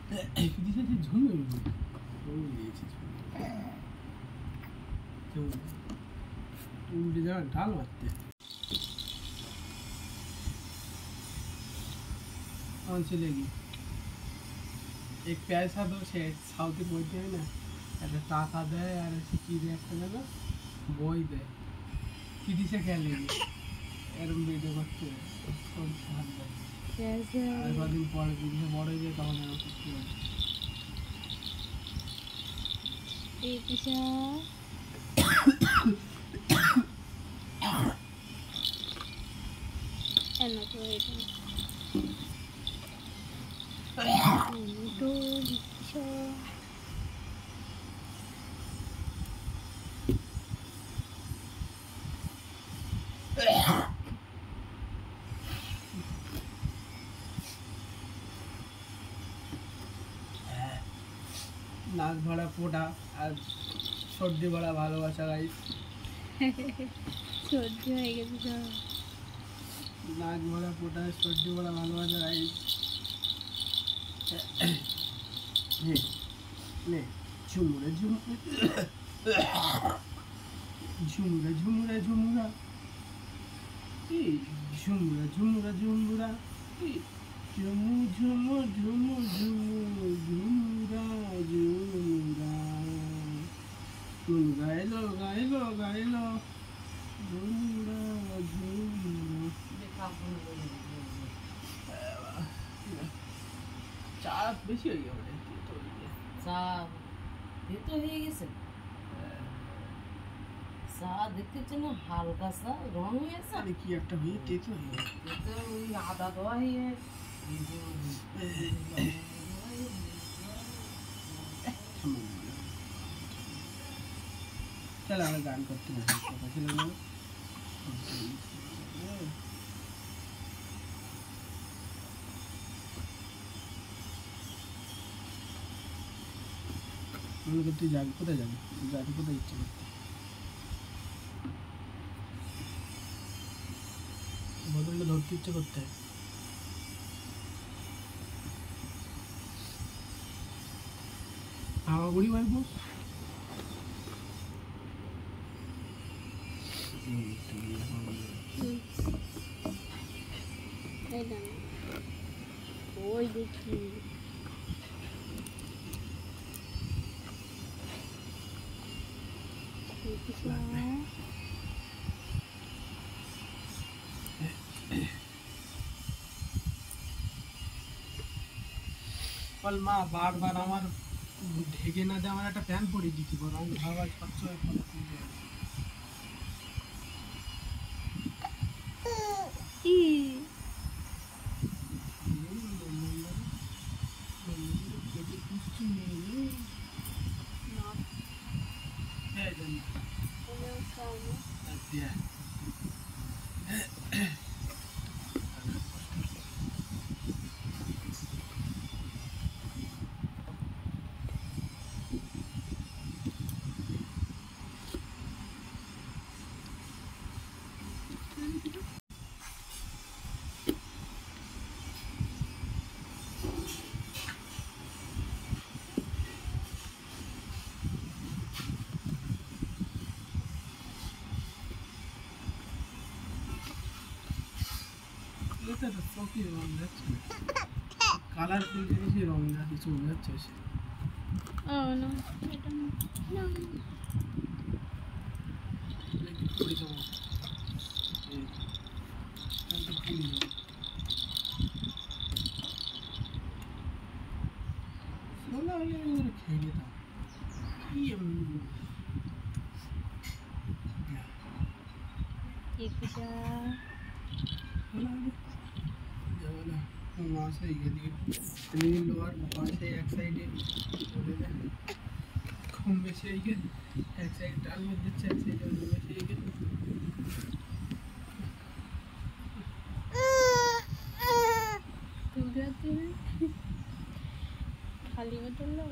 দিশা যে ঝুমে দিয়েছে उल्टे जगह ढाल मारते कौन सी लेगी एक पैसा दो से साउथ बोलते हैं ना ऐसा टाका दे यार ऐसी चीज़ें ऐसे ना बोई दे किसी से क्या लेगी यार वीडियो करते हैं कौन सा हाल है कैसे अगर दिन पढ़ वीडियो पढ़े जे तो हमें कुछ नहीं एक दिशा এনা তো এটা তো দিশা नाक भरा फोटा और सर्दी बड़ा ভালোবাসা गाइस সর্দি হয়ে গেছে তো नाक भरा फोटा सर्दी बड़ा ভালোবাসা गाइस ने ने झुमुरा झुमुरा झुमुरा झुमुरा झुमुरा झुमुरा झुमुरा झुमुरा झुमु झुमु झुमु झुमु झुमुरा झुमुरा गाइलो गाइलो गाइलो झुमुरा झुमुरा চাপ বেশি হয়ে গেছে চাপ তেতো হয়ে গেছে চা দেখতে না হালকা চা রং হয়েছে আরে কি একটা হয়ে তেতো হয়ে গেছে তেতো ওই আদা দেওয়া হয়ে चल हमें गान करते हैं पता चला ना আমি করতে যাবি কোথায় যাবি যাবি কোথায় ইচ্ছে করতে বোতলটা ধরতে ইচ্ছে করতে হাওয়াগুড়ি মারব ওই দেখি कल माँ बार बार আমার ঢেকে না দিয়ে আমার একটা প্যান পরিয়ে দিতে পারো আমি ভাবা স্বচ্ছ হয়ে ফটো তুলতে Yeah. এটা তো ফকি রং যাচ্ছে কালারফুল জিনিসই রং যাচ্ছে চলে যাচ্ছে সে ও না এটা না দেখি পড়ে যাবো এই তো পুরি যাবো সোনা হলে আমি ওরা খেয়ে নিতাম কি एक दिशा वहाँ से ये दिए लोअर वहाँ से एक साइड घूम में से ये एक साइड डाल में दिच्छा एक साइड डाल में से ये तुम जाते हैं खाली में तुम लोग